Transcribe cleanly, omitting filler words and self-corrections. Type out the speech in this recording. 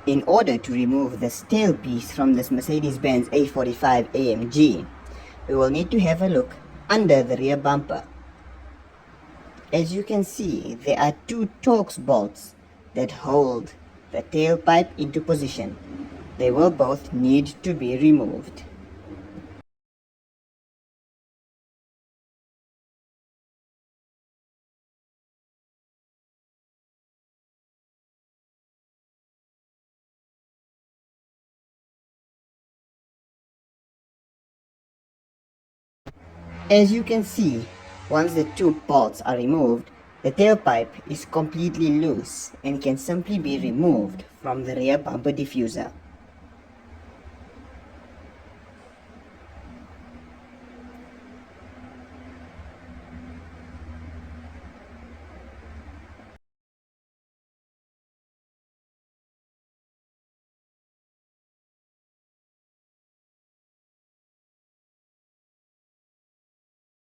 In order to remove this tailpiece from this Mercedes-Benz A45 AMG, we will need to have a look under the rear bumper. As you can see, there are two Torx bolts that hold the tailpipe into position. They will both need to be removed. As you can see, once the two bolts are removed, the tailpipe is completely loose and can simply be removed from the rear bumper diffuser.